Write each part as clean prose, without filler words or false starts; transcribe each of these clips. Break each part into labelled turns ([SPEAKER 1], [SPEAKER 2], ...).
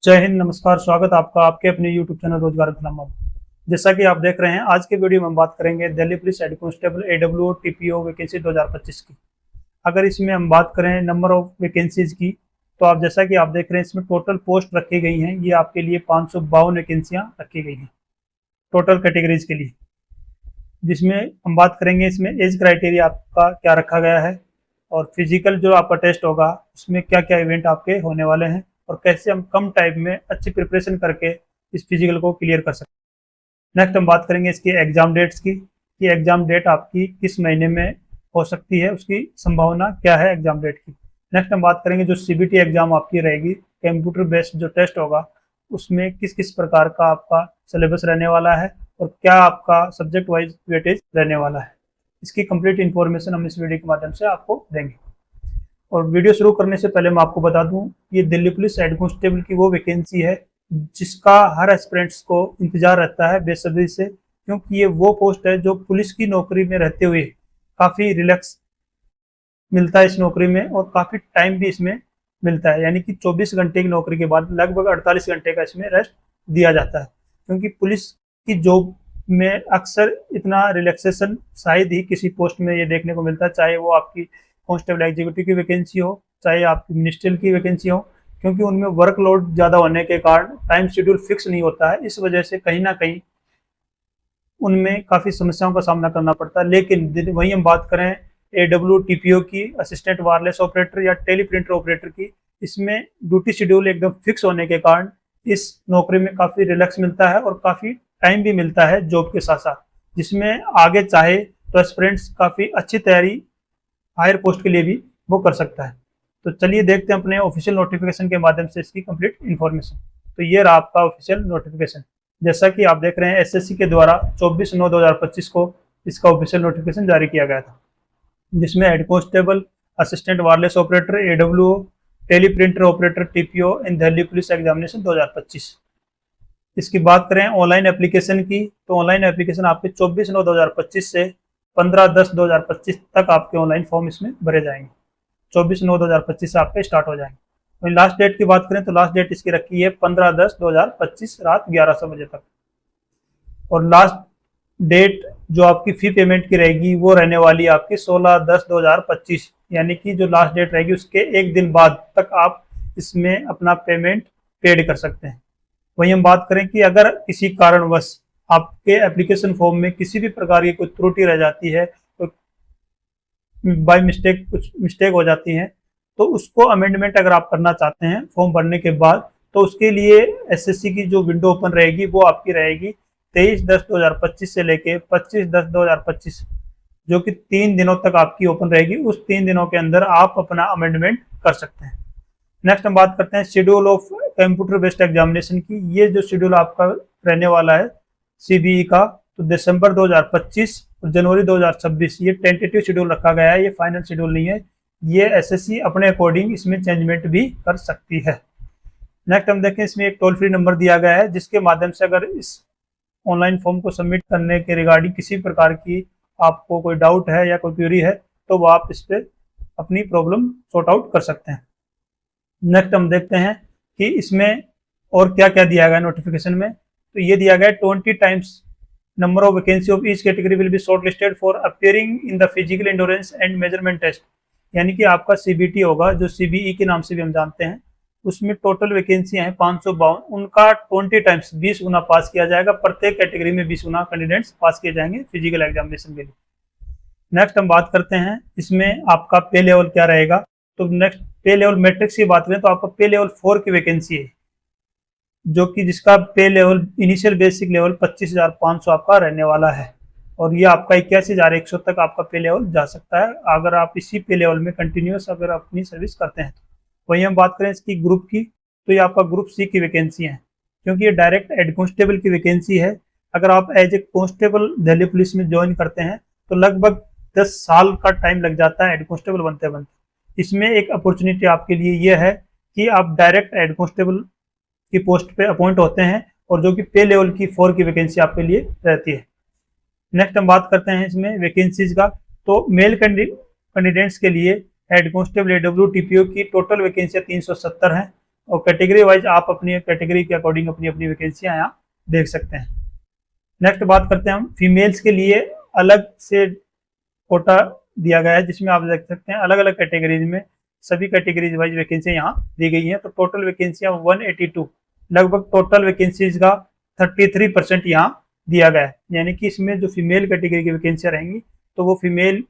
[SPEAKER 1] जय हिंद, नमस्कार। स्वागत आपका आपके अपने YouTube चैनल रोजगार गुलाम। जैसा कि आप देख रहे हैं, आज के वीडियो में हम बात करेंगे Delhi police head constable AWO TPO vacancy 2025 की। अगर इसमें हम बात करें नंबर ऑफ वैकेंसीज की, तो आप जैसा कि आप देख रहे हैं, इसमें टोटल पोस्ट रखी गई हैं। ये आपके लिए 552 वैकेंसियाँ रखी गई हैं टोटल कैटेगरीज के लिए। जिसमें हम बात करेंगे इसमें एज क्राइटेरिया आपका क्या रखा गया है, और फिजिकल जो आपका टेस्ट होगा उसमें क्या क्या इवेंट आपके होने वाले हैं, और कैसे हम कम टाइम में अच्छी प्रिपरेशन करके इस फिजिकल को क्लियर कर सकते हैं। नेक्स्ट हम बात करेंगे इसकी एग्जाम डेट्स की, कि एग्जाम डेट आपकी किस महीने में हो सकती है, उसकी संभावना क्या है एग्जाम डेट की। नेक्स्ट हम बात करेंगे जो CBT एग्जाम आपकी रहेगी, कंप्यूटर बेस्ड जो टेस्ट होगा, उसमें किस किस प्रकार का आपका सिलेबस रहने वाला है और क्या आपका सब्जेक्ट वाइज वेटेज रहने वाला है। इसकी कंप्लीट इन्फॉर्मेशन हम इस वीडियो के माध्यम से आपको देंगे। और वीडियो शुरू करने से पहले मैं आपको बता दूं, ये दिल्ली पुलिस हेड कांस्टेबल की वो वैकेंसी है जिसका हर एस्पिरेंट्स को इंतजार रहता है बेसब्री से, क्योंकि ये वो पोस्ट है जो पुलिस की नौकरी में रहते हुए काफ़ी रिलैक्स मिलता है इस नौकरी में, और काफ़ी टाइम भी इसमें मिलता है। यानी कि 24 घंटे की नौकरी के बाद लगभग 48 घंटे का इसमें रेस्ट दिया जाता है, क्योंकि पुलिस की जॉब में अक्सर इतना रिलैक्सेशन शायद ही किसी पोस्ट में ये देखने को मिलता है, चाहे वो आपकी कांस्टेबल एग्जीक्यूटिव की वैकेंसी हो, चाहे आपकी मिनिस्ट्रियल की वैकेंसी हो, क्योंकि उनमें वर्कलोड ज़्यादा होने के कारण टाइम शेड्यूल फिक्स नहीं होता है। इस वजह से कहीं ना कहीं उनमें काफ़ी समस्याओं का सामना करना पड़ता है। लेकिन वहीं हम बात करें AWO TPO की, असिस्टेंट वायरलेस ऑपरेटर या टेलीप्रिंटर ऑपरेटर की, इसमें ड्यूटी शेड्यूल एकदम फिक्स होने के कारण इस नौकरी में काफ़ी रिलैक्स मिलता है और काफ़ी टाइम भी मिलता है जॉब के साथ साथ, जिसमें आगे चाहे तो एस्पिरेंट्स काफ़ी अच्छी तैयारी हायर पोस्ट के लिए भी वो कर सकता है। तो चलिए देखते हैं अपने ऑफिशियल नोटिफिकेशन के माध्यम से इसकी कंप्लीट इन्फॉर्मेशन। तो ये रहा आपका ऑफिशियल नोटिफिकेशन। जैसा कि आप देख रहे हैं, SSC के द्वारा 24/9/2025 को इसका ऑफिशियल नोटिफिकेशन जारी किया गया था, जिसमें head constable, assistant wireless operator AWO, teleprinter operator TPO इन दिल्ली पुलिस एग्जामिनेशन 2025। इसकी बात करें ऑनलाइन एप्लीकेशन की, तो ऑनलाइन एप्लीकेशन आपके 24/9/2025 से 15/10/2025 तक आपके ऑनलाइन फॉर्म इसमें भरे जाएंगे। 24/9/2025 से आपके स्टार्ट हो जाएंगे। वहीं लास्ट डेट की बात करें तो लास्ट डेट इसकी रखी है 15/10/2025 रात 1100 बजे तक। और लास्ट डेट जो आपकी फ़ी पेमेंट की रहेगी वो रहने वाली है आपकी 16/10/2025, यानी कि जो लास्ट डेट रहेगी उसके एक दिन बाद तक आप इसमें अपना पेमेंट पेड कर सकते हैं। वहीं हम बात करें कि अगर किसी कारणवश आपके एप्लीकेशन फॉर्म में किसी भी प्रकार की कोई त्रुटि रह जाती है, तो बाय मिस्टेक कुछ मिस्टेक हो जाती है, तो उसको अमेंडमेंट अगर आप करना चाहते हैं फॉर्म भरने के बाद, तो उसके लिए SSC की जो विंडो ओपन रहेगी वो आपकी रहेगी 23/10/2025 से लेके 25/10/2025, जो कि 3 दिनों तक आपकी ओपन रहेगी। उस 3 दिनों के अंदर आप अपना अमेंडमेंट कर सकते हैं। नेक्स्ट हम बात करते हैं schedule of computer based examination की। ये जो शेड्यूल आपका रहने वाला है CBE का, तो दिसंबर 2025 और जनवरी 2026 ये टेंटेटिव शेड्यूल रखा गया है, ये फाइनल शेड्यूल नहीं है। ये SSC अपने अकॉर्डिंग इसमें चेंजमेंट भी कर सकती है। नेक्स्ट हम देखें, इसमें एक टोल फ्री नंबर दिया गया है, जिसके माध्यम से अगर इस ऑनलाइन फॉर्म को सबमिट करने के रिगार्डिंग किसी प्रकार की आपको कोई डाउट है या कोई क्वेरी है, तो वो आप इस पर अपनी प्रॉब्लम सॉर्ट आउट कर सकते हैं। नेक्स्ट हम देखते हैं कि इसमें और क्या क्या दिया गया नोटिफिकेशन में। तो ये दिया गया 20 times number of vacancy of each category will be short listed for appearing in the physical endurance and measurement test. यानी कि आपका CBT होगा, जो CBE के नाम से भी हम जानते हैं, उसमें टोटल वैकेंसियां हैं 552। उनका 20 टाइम्स 20 गुना पास किया जाएगा। प्रत्येक कैटेगरी में 20 गुना कैंडिडेट्स पास किए जाएंगे फिजिकल एग्जामिनेशन के लिए। नेक्स्ट हम बात करते हैं इसमें आपका पे लेवल क्या रहेगा। तो नेक्स्ट पे लेवल मैट्रिक्स की बात करें तो आपका पे लेवल 4 की वैकेंसी है, जो कि जिसका पे लेवल इनिशियल बेसिक लेवल 25,500 आपका रहने वाला है, और ये आपका 81,100 तक आपका पे लेवल जा सकता है अगर आप इसी पे लेवल में कंटिन्यूस अगर अपनी सर्विस करते हैं। वहीं हम बात करें इसकी ग्रुप की, तो ये आपका ग्रुप C की वैकेंसी है, क्योंकि ये डायरेक्ट हेड कांस्टेबल की वैकेंसी है। अगर आप as a constable Delhi police में ज्वाइन करते हैं तो लगभग 10 साल का टाइम लग जाता है हेड कांस्टेबल बनते बनते। इसमें एक अपॉर्चुनिटी आपके लिए ये है कि आप डायरेक्ट हेड कांस्टेबल की पोस्ट पे अपॉइंट होते हैं, और जो कि पे लेवल की 4 की वैकेंसी आपके लिए रहती है। नेक्स्ट हम बात करते हैं इसमें वैकेंसीज का। तो मेल कैंडिडेट्स के लिए हेड कांस्टेबल AWO TPO की टोटल वैकेंसियाँ 370 हैं, और कैटेगरी वाइज आप अपनी कैटेगरी के अकॉर्डिंग अपनी अपनी वैकेंसियां यहाँ देख सकते हैं। नेक्स्ट बात करते हैं हम फीमेल्स के लिए अलग से कोटा दिया गया है, जिसमें आप देख सकते हैं अलग अलग कैटेगरीज में सभी कैटेगरीज वाइज वैकेंसी यहाँ दी गई हैं। तो टोटल वैकेंसियाँ 182, लगभग टोटल वैकेंसीज का 33% यहाँ दिया गया है। यानी कि इसमें जो फीमेल कैटेगरी की वैकेंसियाँ रहेंगी तो वो फीमेल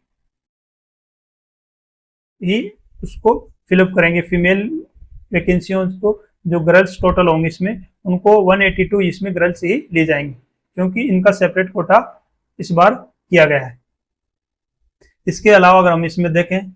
[SPEAKER 1] ही उसको फिलअप करेंगे। फीमेल वैकेंसियों को जो गर्ल्स टोटल होंगे इसमें उनको 182 इसमें गर्ल्स ही ली जाएंगी, क्योंकि इनका सेपरेट कोटा इस बार किया गया है। इसके अलावा अगर हम इसमें देखें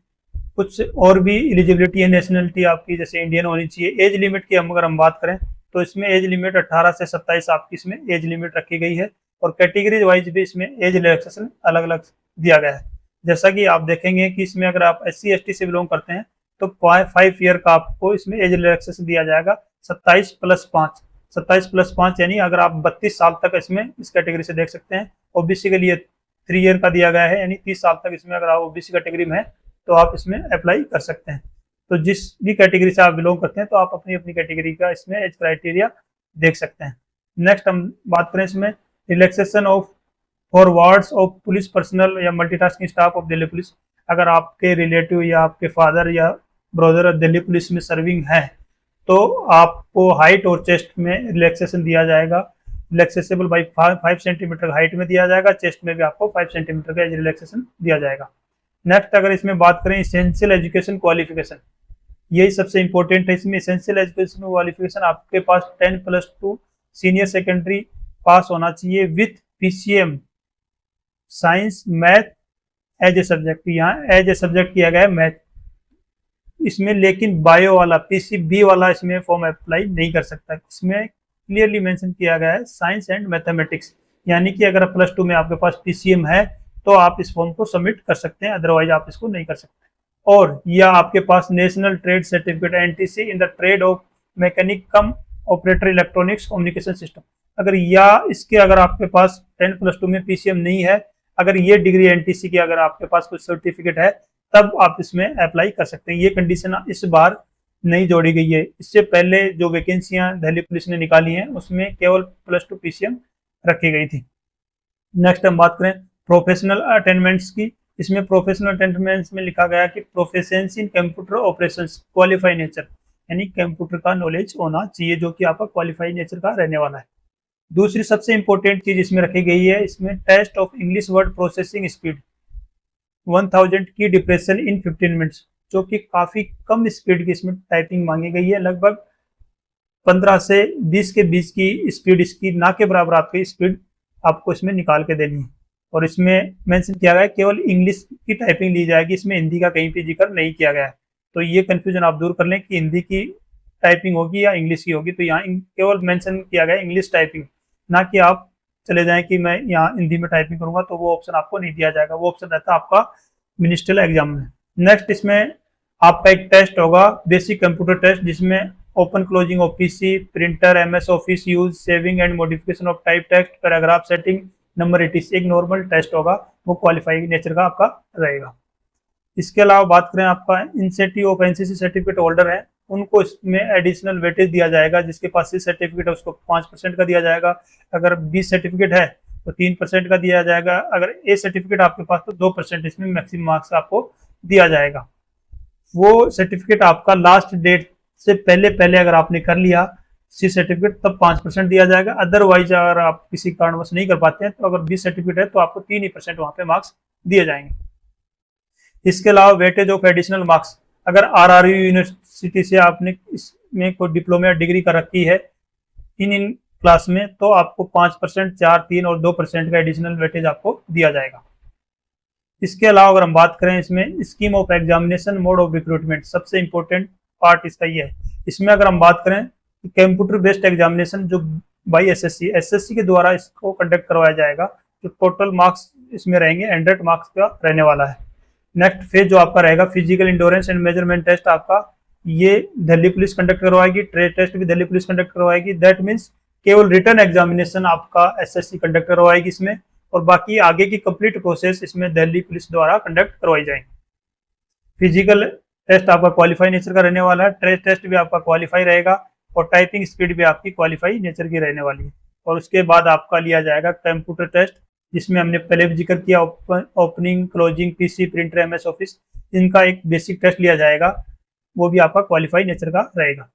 [SPEAKER 1] कुछ और भी एलिजिबिलिटी है, नेशनलिटी आपकी जैसे इंडियन होनी चाहिए। एज लिमिट की अगर हम बात करें तो इसमें एज लिमिट 18 से 27 आपकी इसमें एज लिमिट रखी गई है, और कैटेगरी वाइज भी इसमें एज रिलैक्सेशन अलग अलग दिया गया है। जैसा कि आप देखेंगे कि इसमें अगर आप SC ST से बिलोंग करते हैं तो 5 ईयर का आपको इसमें एज रिलैक्सेशन दिया जाएगा 27+5 यानी अगर आप 32 साल तक इसमें इस कैटेगरी से देख सकते हैं। OBC के लिए 3 ईयर का दिया गया है, यानी 30 साल तक इसमें अगर आप OBC कैटेगरी में है तो आप इसमें अप्लाई कर सकते हैं। तो जिस भी कैटेगरी से आप बिलोंग करते हैं तो आप अपनी अपनी कैटेगरी का इसमें एज क्राइटेरिया देख सकते हैं। नेक्स्ट हम बात करें इसमें relaxation of for wards of police personnel या multitasking staff of Delhi police. अगर आपके रिलेटिव या आपके फादर या ब्रदर दिल्ली पुलिस में सर्विंग है तो आपको हाइट और चेस्ट में रिलैक्सेशन दिया जाएगा। रिलैक्सेबल बाई 5 सेंटीमीटर हाइट में दिया जाएगा, चेस्ट में भी आपको 5 सेंटीमीटर का एज रिलैक्सेशन दिया जाएगा। नेक्स्ट अगर इसमें बात करें इसेंशियल एजुकेशन क्वालिफिकेशन, यही सबसे इंपॉर्टेंट है। इसमें इसेंशियल एजुकेशन क्वालिफिकेशन आपके पास 10+2 सीनियर सेकेंडरी पास होना चाहिए with PCM science math as a subject. यहाँ एज ए सब्जेक्ट किया गया है मैथ इसमें, लेकिन बायो वाला PCB वाला इसमें फॉर्म अप्लाई नहीं कर सकता। इसमें क्लियरली मेंशन किया गया है साइंस एंड मैथमेटिक्स, यानी कि अगर +2 में आपके पास PCM है तो आप इस फॉर्म को सबमिट कर सकते हैं, अदरवाइज आप इसको नहीं कर सकते। और या आपके पास national trade certificate NTC in the trade of mechanic cum operator electronics communication system, अगर या इसके अगर आपके पास 10+2 में PCM नहीं है, अगर ये डिग्री NTC की अगर आपके पास कुछ सर्टिफिकेट है तब आप इसमें अप्लाई कर सकते हैं। ये कंडीशन इस बार नहीं जोड़ी गई है। इससे पहले जो वैकेंसियां दिल्ली पुलिस ने निकाली हैं उसमें केवल +2 PCM रखी गई थी। नेक्स्ट हम बात करें प्रोफेशनल अटेनमेंट्स की। इसमें प्रोफेशनल अटेनमेंट्स में लिखा गया कि proficiency in computer operations qualify nature, यानी कंप्यूटर का नॉलेज होना चाहिए जो कि आपका क्वालिफाई नेचर का रहने वाला है। दूसरी सबसे इंपॉर्टेंट चीज इसमें रखी गई है, इसमें test of English word processing speed 1000 की डिप्रेशन इन 15 मिनट्स, जो कि काफी कम स्पीड की इसमें टाइपिंग मांगी गई है। लगभग 15 से 20 के बीच की स्पीड इसकी, ना के बराबर आपकी स्पीड आपको इसमें निकाल के देनी है। और इसमें मेंशन किया गया है केवल इंग्लिश की टाइपिंग ली जाएगी, इसमें हिंदी का कहीं भी जिक्र नहीं किया गया है। तो ये कंफ्यूजन आप दूर कर लें कि हिंदी की टाइपिंग होगी या इंग्लिश की होगी। तो यहाँ केवल मेंशन किया गया इंग्लिश टाइपिंग, ना कि आप चले जाएं कि मैं यहाँ हिंदी में टाइपिंग करूंगा, तो वो ऑप्शन आपको नहीं दिया जाएगा। वो ऑप्शन रहता है आपका मिनिस्ट्रियल एग्जाम में। नेक्स्ट इसमें आपका एक टेस्ट होगा बेसिक कंप्यूटर टेस्ट, जिसमें open closing of PC, printer, MS office use, saving and modification of type text, paragraph setting, number 80, एक नॉर्मल टेस्ट होगा, वो क्वालिफाइंग नेचर का आपका रहेगा। इसके अलावा बात करें आपका incentive of NCC certificate holder है, उनको इसमें एडिशनल वेटेज दिया जाएगा। जिसके पास C सर्टिफिकेट है उसको 5% का दिया जाएगा, अगर B सर्टिफिकेट है तो 3% का दिया जाएगा, अगर A सर्टिफिकेट आपके पास तो 2% इसमें मैक्सिमम मार्क्स आपको दिया जाएगा। वो सर्टिफिकेट आपका लास्ट डेट से पहले पहले अगर आपने कर लिया C सर्टिफिकेट तब 5% दिया जाएगा, अदरवाइज अगर आप किसी कारणवश नहीं कर पाते हैं तो अगर B सर्टिफिकेट है तो आपको 3% वहां पे मार्क्स दिए जाएंगे। इसके अलावा वेटेज ऑफ एडिशनल मार्क्स, अगर RRU यूनिवर्सिटी से आपने इसमें कोई डिप्लोमा या डिग्री कर रखी है इन क्लास में तो आपको 5%, 4, 3 और 2% का एडिशनल वेटेज आपको दिया जाएगा। इसके अलावा अगर हम बात करें इसमें scheme of examination, mode of recruitment, सबसे इंपॉर्टेंट पार्ट इसका ये है। इसमें अगर हम बात करें कंप्यूटर बेस्ड एग्जामिनेशन जो बाई SSC के द्वारा इसको कंडक्ट करवाया जाएगा, जो टोटल मार्क्स इसमें रहेंगे 100 मार्क्स का रहने वाला है। नेक्स्ट फेज जो आपका रहेगा physical endurance and measurement test, आपका ये दिल्ली पुलिस कंडक्ट करवाएगी, ट्रेड टेस्ट भी दिल्ली पुलिस कंडक्ट करवाएगी। दैट मीन्स केवल रिटर्न एग्जामिनेशन आपका SSC कंडक्ट करवाएगी इसमें, और बाकी आगे की कंप्लीट प्रोसेस इसमें दिल्ली पुलिस द्वारा कंडक्ट करवाई जाएगी। फिजिकल टेस्ट आपका क्वालिफाई नेचर का रहने वाला है, ट्रेस टेस्ट भी आपका क्वालिफाई रहेगा और टाइपिंग स्पीड भी आपकी क्वालिफाई नेचर की रहने वाली है। और उसके बाद आपका लिया जाएगा कंप्यूटर टेस्ट, जिसमें हमने पहले भी जिक्र किया, opening closing PC printer MS office, इनका एक बेसिक टेस्ट लिया जाएगा, वो भी आपका क्वालिफाई नेचर का रहेगा।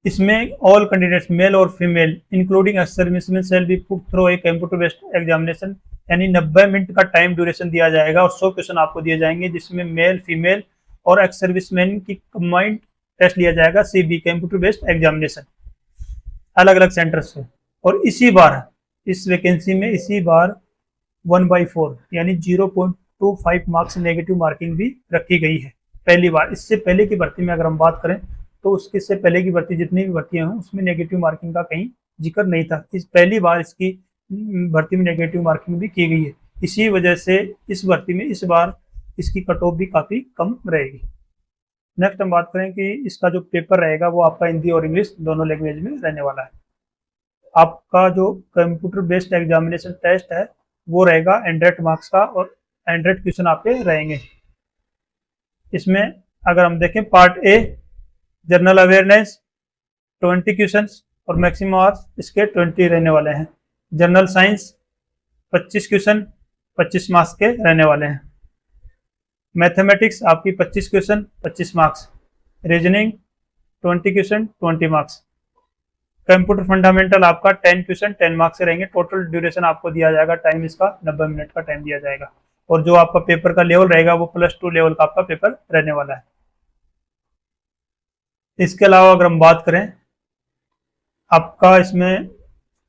[SPEAKER 1] इसमें ऑल कैंडिडेट्स मेल और female including serviceman shall be put through a computer based examination, यानी 90 मिनट का टाइम ड्यूरेशन दिया जाएगा और 100 क्वेश्चन आपको दिए जाएंगे, जिसमें मेल फीमेल और एक्स सर्विसमैन की कंबाइंड टेस्ट लिया जाएगा, सीबी कंप्यूटर बेस्ड एग्जामिनेशन, अलग अलग सेंटर से। और इसी बार इस वैकेंसी में इसी बार 1/4 यानी 0.25 मार्क्स नेगेटिव मार्किंग भी रखी गई है पहली बार। इससे पहले की भर्ती में अगर हम बात करें तो उसके से पहले की भर्ती जितनी भी भर्तियां हैं उसमें नेगेटिव मार्किंग का कहीं जिक्र नहीं था। इस पहली बार इसकी भर्ती में नेगेटिव मार्किंग भी की गई है, इसी वजह से इस भर्ती में इस बार इसकी कट ऑफ भी काफ़ी कम रहेगी। नेक्स्ट हम बात करें कि इसका जो पेपर रहेगा वो आपका हिंदी और इंग्लिश दोनों लैंग्वेज में रहने वाला है। आपका जो कंप्यूटर बेस्ड एग्जामिनेशन टेस्ट है वो रहेगा 100 मार्क्स का और 100 क्वेश्चन आपके रहेंगे। इसमें अगर हम देखें part a general awareness 20 question और मैक्सिमम मार्क्स इसके 20 रहने वाले हैं। जनरल साइंस 25 क्वेश्चन 25 मार्क्स के रहने वाले हैं। मैथमेटिक्स आपकी 25 question 25 marks. Reasoning 20 question 20 marks. Computer fundamental आपका 10 क्वेश्चन 10 मार्क्स से रहेंगे। टोटल ड्यूरेशन आपको दिया जाएगा टाइम इसका 90 मिनट का टाइम दिया जाएगा। और जो आपका पेपर का लेवल रहेगा वो +2 लेवल का आपका पेपर रहने वाला है। इसके अलावा अगर हम बात करें आपका इसमें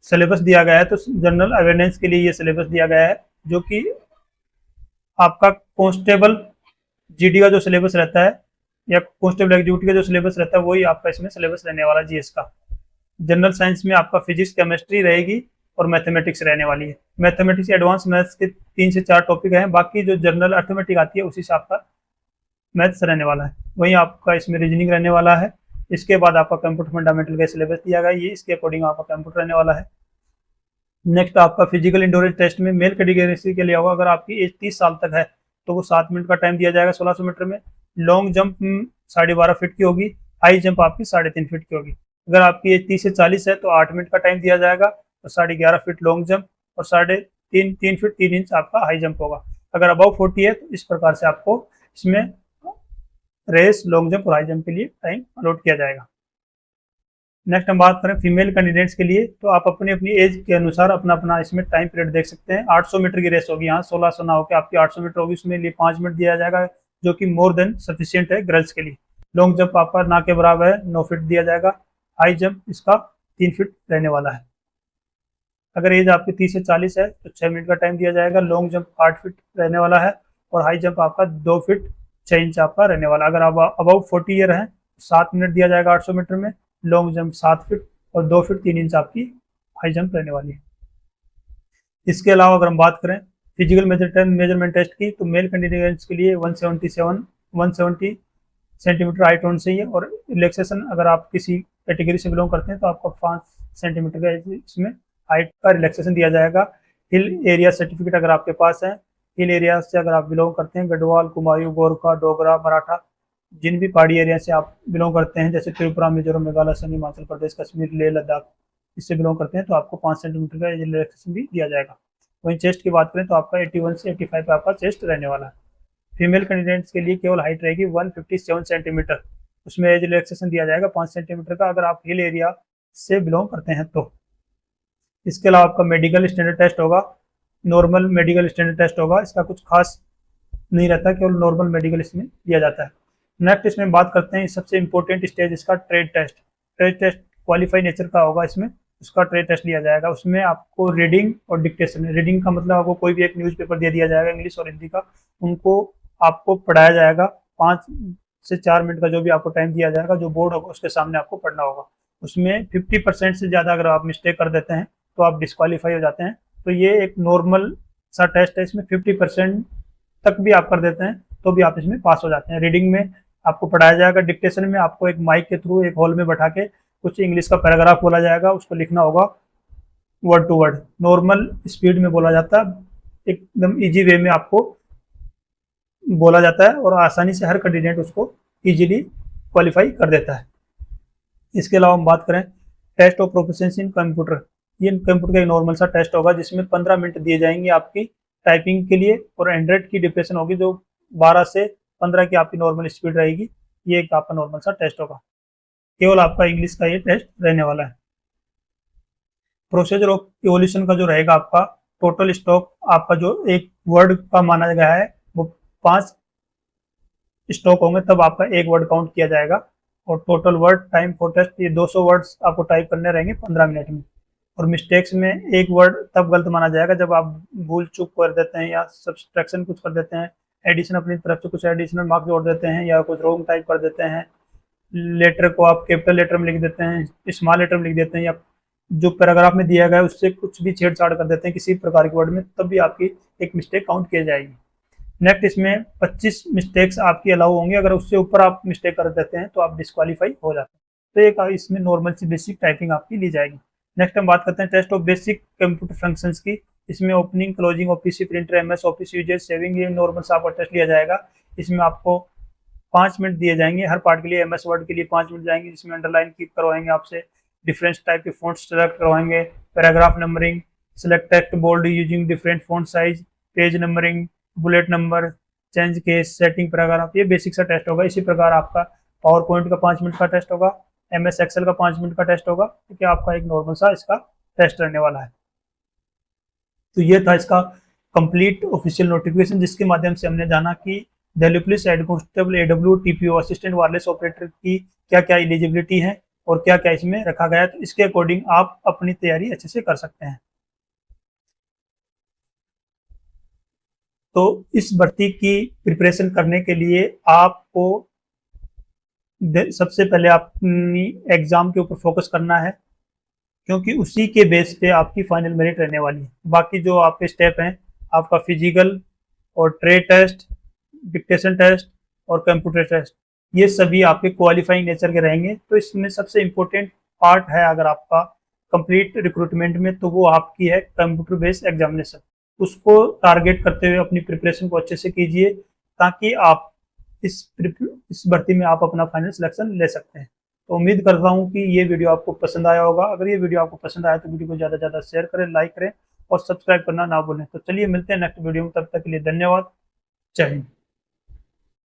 [SPEAKER 1] सिलेबस दिया गया है, तो जनरल अवेयरनेस के लिए ये सिलेबस दिया गया है, जो कि आपका कांस्टेबल जीडी का जो सिलेबस रहता है या कांस्टेबल एग्जीक्यूटिव का जो सिलेबस रहता है वही आपका इसमें सिलेबस रहने वाला जीएस का। जनरल साइंस में आपका फिजिक्स केमिस्ट्री रहेगी और मैथमेटिक्स रहने वाली है। मैथमेटिक्स एडवांस मैथ्स के 3 से 4 टॉपिक हैं, बाकी जो जनरल अर्थमेटिक आती है उसी से आपका मैथ्स रहने वाला है। वहीं आपका इसमें रीजनिंग रहने वाला है। इसके बाद आपका कंप्यूटर फंडामेंटल का सिलेबस दिया गया है, ये इसके अकॉर्डिंग आपका कंप्यूटर रहने वाला है। नेक्स्ट आपका फिजिकल इंडोरेंस टेस्ट में मेल कैटेगरी के लिए होगा, अगर आपकी एज 30 साल तक है तो वो 7 मिनट का टाइम दिया जाएगा 1600 मीटर में। लॉन्ग जंप 12.5 फीट की होगी, हाई जंप आपकी 3.5 फीट की होगी। अगर आपकी एज 30 से 40 है तो 8 मिनट का टाइम दिया जाएगा और 11.5 फीट लॉन्ग जंप और 3.5 फीट 3 इंच आपका हाई जंप होगा। अगर अबाउ 40 है तो इस प्रकार से आपको इसमें रेस लॉन्ग जंप और हाई जंप के लिए टाइम अलॉट किया जाएगा। नेक्स्ट हम बात करें फीमेल कैंडिडेट्स के लिए, तो आप अपनी अपनी एज के अनुसार अपना अपना इसमें टाइम पीरियड देख सकते हैं। 800 मीटर की रेस होगी, यहाँ 1600 ना होकर आपकी 800 मीटर होगी, उसमें लिए 5 मिनट दिया जाएगा, जो कि मोर देन सफिशियंट है गर्ल्स के लिए। लॉन्ग जंप आपका ना के बराबर है, 9 फीट दिया जाएगा। हाई जंप इसका 3 फीट रहने वाला है। अगर एज आपकी 30 से 40 है तो 6 मिनट का टाइम दिया जाएगा। लॉन्ग जंप 8 फीट रहने वाला है और हाई जंप आपका 2 फीट 6 इंच आपका रहने वाला। अगर आप अबाउट 40 ईयर है तो 7 मिनट दिया जाएगा 800 मीटर में। लॉन्ग जंप 7 फीट और 2 फीट 3 इंच आपकी हाई जंप रहने वाली है। इसके अलावा अगर हम बात करें फिजिकल मेजरमेंट टेस्ट की, तो मेल कैंडिडेट्स के लिए 170 सेंटीमीटर हाइट होनी चाहिए और रिलैक्सेशन अगर आप किसी कैटेगरी से बिलोंग करते हैं तो आपको 5 सेंटीमीटर का इसमें हाइट का रिलैक्सेशन दिया जाएगा। हिल एरिया सर्टिफिकेट अगर आपके पास है, हिल एरिया से अगर आप बिलोंग करते हैं, गढ़वाल, कुमायूं, गोरखा, डोगरा, मराठा, जिन भी पहाड़ी एरिया से आप बिलोंग करते हैं, जैसे त्रिपुरा, मिजोरम, मेघालय, असम, हिमाचल प्रदेश, कश्मीर, लेह लद्दाख, इससे बिलोंग करते हैं तो आपको 5 सेंटीमीटर का रिलैक्सेशन भी दिया जाएगा। वहीं चेस्ट की बात करें तो आपका 81 से 85 पे आपका चेस्ट रहने वाला है। फीमेल कैंडिडेट्स के लिए केवल हाइट रहेगी 157 सेंटीमीटर, उसमें एज रिलैक्सेशन दिया जाएगा 5 सेंटीमीटर का, अगर आप हिल एरिया से बिलोंग करते हैं तो। इसके अलावा आपका मेडिकल स्टैंडर्ड टेस्ट होगा, नॉर्मल मेडिकल स्टैंडर्ड टेस्ट होगा, इसका कुछ खास नहीं रहता, केवल नॉर्मल मेडिकल इसमें दिया जाता है। नेक्स्ट इसमें बात करते हैं सबसे इंपॉर्टेंट स्टेज इसका trade test. Trade test qualify nature का होगा, इसमें उसका ट्रेड टेस्ट लिया जाएगा। उसमें आपको रीडिंग और डिक्टेशन, रीडिंग का मतलब आपको कोई भी एक न्यूज़पेपर दे दिया जाएगा इंग्लिश और हिंदी का, उनको आपको पढ़ाया जाएगा। 5 से 4 मिनट का जो भी आपको टाइम दिया जाएगा, जो बोर्ड होगा उसके सामने आपको पढ़ना होगा। उसमें 50% से ज़्यादा अगर आप मिस्टेक कर देते हैं तो आप डिस्क्वालीफाई हो जाते हैं। तो ये एक नॉर्मल सा टेस्ट है, इसमें 50% तक भी आप कर देते हैं तो भी आप इसमें पास हो जाते हैं। रीडिंग में आपको पढ़ाया जाएगा, डिक्टेशन में आपको एक माइक के थ्रू एक हॉल में बैठा के कुछ इंग्लिश का पैराग्राफ बोला जाएगा, उसको लिखना होगा word to word, normal speed में बोला जाता है, एकदम इजी वे में आपको बोला जाता है और आसानी से हर कैंडिडेट उसको इजीली क्वालिफाई कर देता है। इसके अलावा हम बात करें test of proficiency in computer, ये कंप्यूटर का एक नॉर्मल सा टेस्ट होगा जिसमें 15 मिनट दिए जाएंगे आपकी टाइपिंग के लिए, और एंड्रॉइड की डिप्रेशन होगी जो 12 से 15 की आपकी नॉर्मल स्पीड रहेगी। ये एक आपका नॉर्मल सा टेस्ट होगा, केवल आपका इंग्लिश का ये टेस्ट रहने वाला है। प्रोसीजर ऑफ इवोल्यूशन का जो रहेगा आपका, टोटल स्टॉक आपका जो एक वर्ड का माना गया है वो 5 स्टॉक होंगे, तब आपका एक वर्ड काउंट किया जाएगा। और total word time for test, ये 200 वर्ड्स आपको टाइप करने रहेंगे 15 मिनट में। और मिस्टेक्स में एक वर्ड तब गलत माना जाएगा जब आप भूल चूक कर देते हैं या सब्सट्रैक्शन कुछ कर देते हैं, एडिशन अपनी तरफ से कुछ एडिशनल मार्क्स जोड़ देते हैं, या कुछ रॉन्ग टाइप कर देते हैं, लेटर को आप कैपिटल लेटर में लिख देते हैं, स्मॉल लेटर में लिख देते हैं, या जो पैराग्राफ में दिया गया है उससे कुछ भी छेड़छाड़ कर देते हैं किसी प्रकार के वर्ड में, तब भी आपकी एक मिस्टेक काउंट की जाएगी। नेक्स्ट, इसमें 25 मिस्टेक्स आपकी अलाउ होंगे, अगर उससे ऊपर आप मिस्टेक कर देते हैं तो आप डिस्क्वालीफाई हो जाते हैं। तो एक इसमें नॉर्मल सी बेसिक टाइपिंग आपकी ली जाएगी। नेक्स्ट हम बात करते हैं test of basic computer functions की। इसमें opening, closing of PC, printer, MS office usages, saving, ये नॉर्मल सा आपका टेस्ट लिया जाएगा। इसमें आपको 5 मिनट दिए जाएंगे हर पार्ट के लिए। एमएस वर्ड के लिए 5 मिनट जाएंगे, जिसमें अंडरलाइन कीप करवाएंगे आपसे, डिफरेंट टाइप के फॉन्ट्स सेलेक्ट करवाएंगे, paragraph numbering, select text bold using different font size, page numbering, bullet number, change case, setting paragraph, ये बेसिक सा टेस्ट होगा। इसी प्रकार आपका पावर पॉइंट का 5 मिनट का टेस्ट होगा, एमएस एक्सेल का 5 मिनट का टेस्ट होगा, क्योंकि आपका एक नॉर्मल सा इसका टेस्ट रहने वाला है। तो ये था इसका कंप्लीट ऑफिशियल नोटिफिकेशन, जिसके माध्यम से हमने जाना कि Delhi police head constable AW TPO assistant wireless operator की क्या क्या एलिजिबिलिटी है और क्या क्या इसमें रखा गया है। तो इसके अकॉर्डिंग आप अपनी तैयारी अच्छे से कर सकते हैं। तो इस भर्ती की प्रिपरेशन करने के लिए आपको सबसे पहले अपनी एग्जाम के ऊपर फोकस करना है, क्योंकि उसी के बेस पे आपकी फाइनल मेरिट रहने वाली है। बाकी जो आपके स्टेप हैं, आपका फिजिकल और ट्रेड टेस्ट, डिक्टेशन टेस्ट और कंप्यूटर टेस्ट, ये सभी आपके क्वालिफाइंग नेचर के रहेंगे। तो इसमें सबसे इम्पोर्टेंट पार्ट है अगर आपका कंप्लीट रिक्रूटमेंट में, तो वो आपकी है कंप्यूटर बेस्ड एग्जामिनेशन। उसको टारगेट करते हुए अपनी प्रिपरेशन को अच्छे से कीजिए, ताकि आप इस भर्ती में आप अपना फाइनल सिलेक्शन ले सकते हैं। तो उम्मीद करता हूँ कि ये वीडियो आपको पसंद आया होगा। अगर ये वीडियो आपको पसंद आया तो वीडियो को ज़्यादा से ज़्यादा शेयर करें, लाइक करें और सब्सक्राइब करना ना भूलें। तो चलिए मिलते हैं नेक्स्ट वीडियो में, तब तक के लिए धन्यवाद। जय हिंद।